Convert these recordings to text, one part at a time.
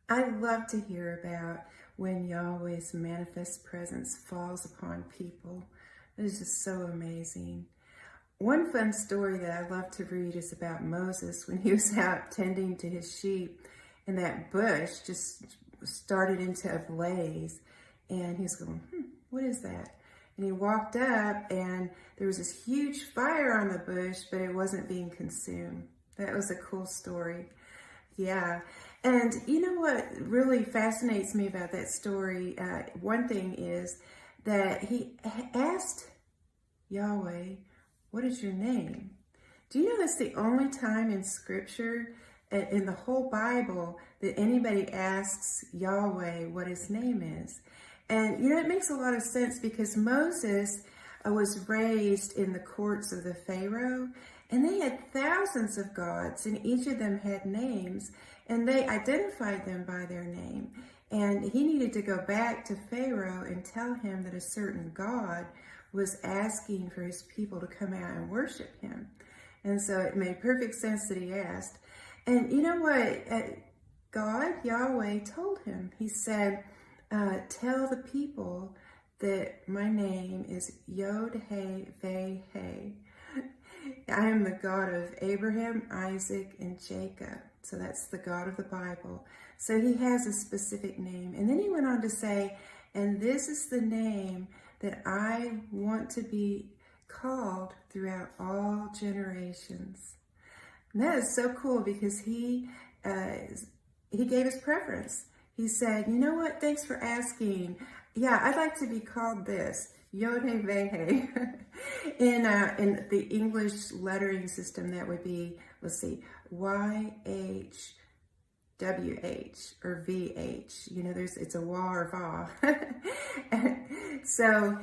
I love to hear about when Yahweh's manifest presence falls upon people. It is just so amazing. One fun story that I love to read is about Moses when he was out tending to his sheep and that bush just started into a blaze and he was going, what is that? And he walked up and there was this huge fire on the bush, but it wasn't being consumed. That was a cool story. Yeah. And you know what really fascinates me about that story? One thing is that he asked Yahweh, what is your name? Do you know that's the only time in scripture, in the whole Bible, that anybody asks Yahweh what his name is? And you know, it makes a lot of sense because Moses was raised in the courts of the Pharaoh, and they had thousands of gods, and each of them had names, and they identified them by their name. And he needed to go back to Pharaoh and tell him that a certain God was asking for his people to come out and worship him. And so it made perfect sense that he asked. And you know what? God, Yahweh, told him. He said, tell the people that my name is YHWH. I am the God of Abraham, Isaac, and Jacob. So that's the God of the Bible. So he has a specific name. And then he went on to say, and this is the name that I want to be called throughout all generations. And that is so cool because he gave his preference. He said, you know what, thanks for asking. Yeah, I'd like to be called this, YHWH. In the English lettering system, that would be, let's see, YHWH or VH. You know, it's a wah or va. So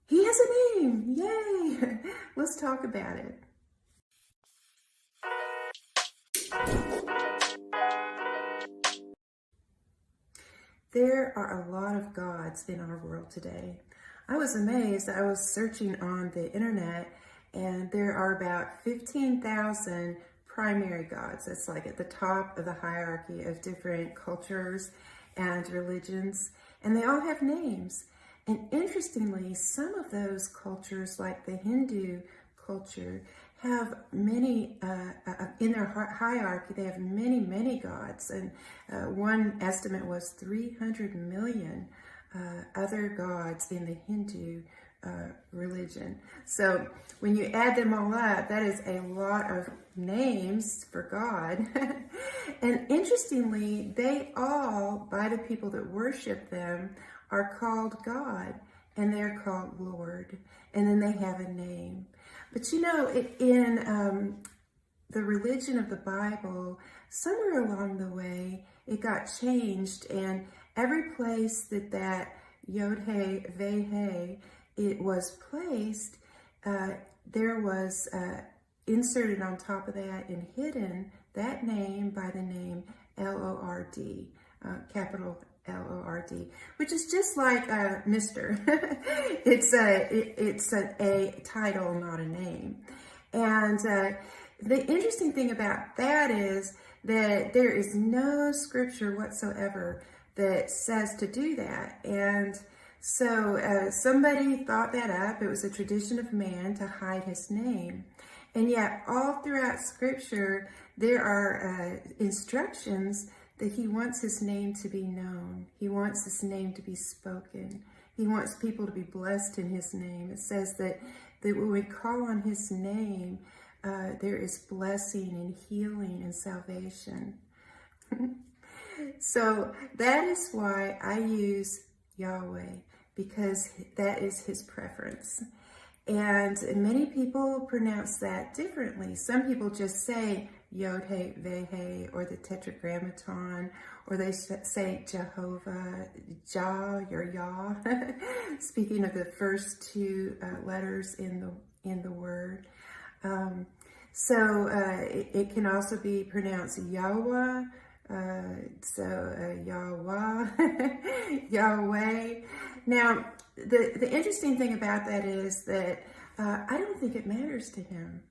he has a name. Yay! Let's talk about it. There are a lot of gods in our world today. I was amazed. I was searching on the internet and there are about 15,000 primary gods. That's like at the top of the hierarchy of different cultures and religions, and they all have names. And interestingly, some of those cultures, like the Hindu culture, have many, in their hierarchy, they have many, many gods. And one estimate was 300 million other gods in the Hindu religion. So when you add them all up, that is a lot of names for God. And interestingly, they all, by the people that worship them, are called God, and they're called Lord, and then they have a name. But you know, in the religion of the Bible, somewhere along the way, it got changed, and every place that YHWH it was placed, there was inserted on top of that and hidden that name by the name L-O-R-D, capital L-O-R-D, which is just like Mr. It's a title, not a name. And the interesting thing about that is that there is no scripture whatsoever that says to do that. And so somebody thought that up. It was a tradition of man to hide his name. And yet all throughout scripture, there are instructions that he wants his name to be known. He wants his name to be spoken. He wants people to be blessed in his name. It says that when we call on his name, there is blessing and healing and salvation. So that is why I use Yahweh, because that is his preference. And many people pronounce that differently. Some people just say YHWH or the Tetragrammaton, or they say Jehovah, Jah, or Yah, speaking of the first two letters in the word. It can also be pronounced Yahweh, Yahweh, Yahweh. Now, the interesting thing about that is that I don't think it matters to him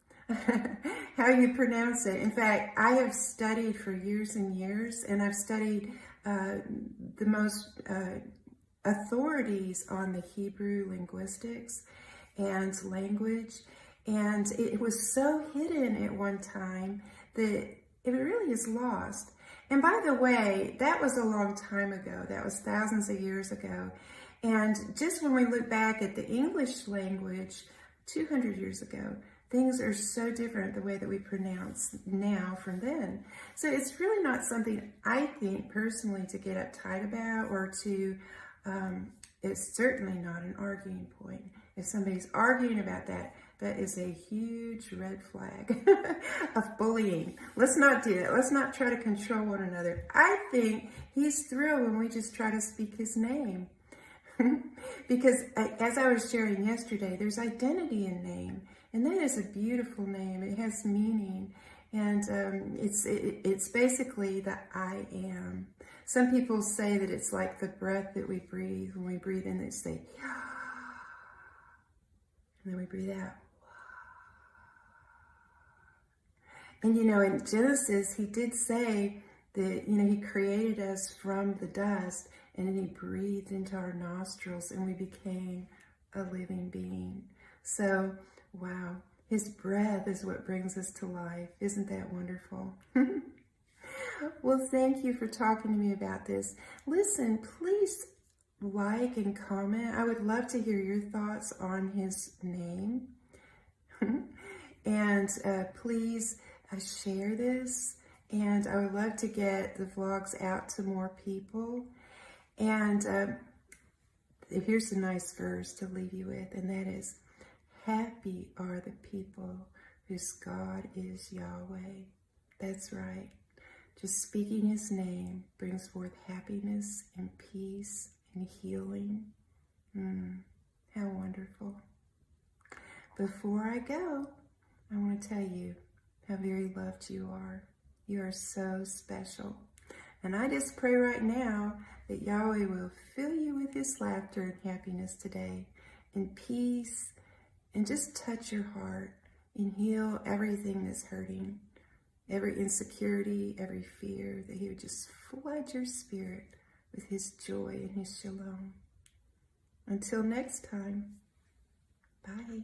how you pronounce it. In fact, I have studied for years and years, and I've studied the most authorities on the Hebrew linguistics and language, and it was so hidden at one time that it really is lost. And by the way, that was a long time ago. That was thousands of years ago. And just when we look back at the English language 200 years ago, things are so different the way that we pronounce now from then. So it's really not something I think personally to get uptight about or to, it's certainly not an arguing point. If somebody's arguing about that, that is a huge red flag of bullying. Let's not do that. Let's not try to control one another. I think he's thrilled when we just try to speak his name. Because as I was sharing yesterday, there's identity in name. And that is a beautiful name. It has meaning. And it's basically the I am. Some people say that it's like the breath that we breathe. When we breathe in, they say, and then we breathe out. And you know, in Genesis, he did say that, you know, he created us from the dust, and then he breathed into our nostrils, and we became a living being. So, wow, his breath is what brings us to life. Isn't that wonderful? Well, thank you for talking to me about this. Listen, please like and comment. I would love to hear your thoughts on his name. And please share this. And I would love to get the vlogs out to more people. And here's a nice verse to leave you with, and that is, happy are the people whose God is Yahweh. That's right. Just speaking his name brings forth happiness and peace and healing. How wonderful. Before I go, I want to tell you how very loved you are. You are so special. And I just pray right now that Yahweh will fill you with his laughter and happiness today, and peace, and just touch your heart and heal everything that's hurting, every insecurity, every fear, that he would just flood your spirit with his joy and his shalom. Until next time, bye.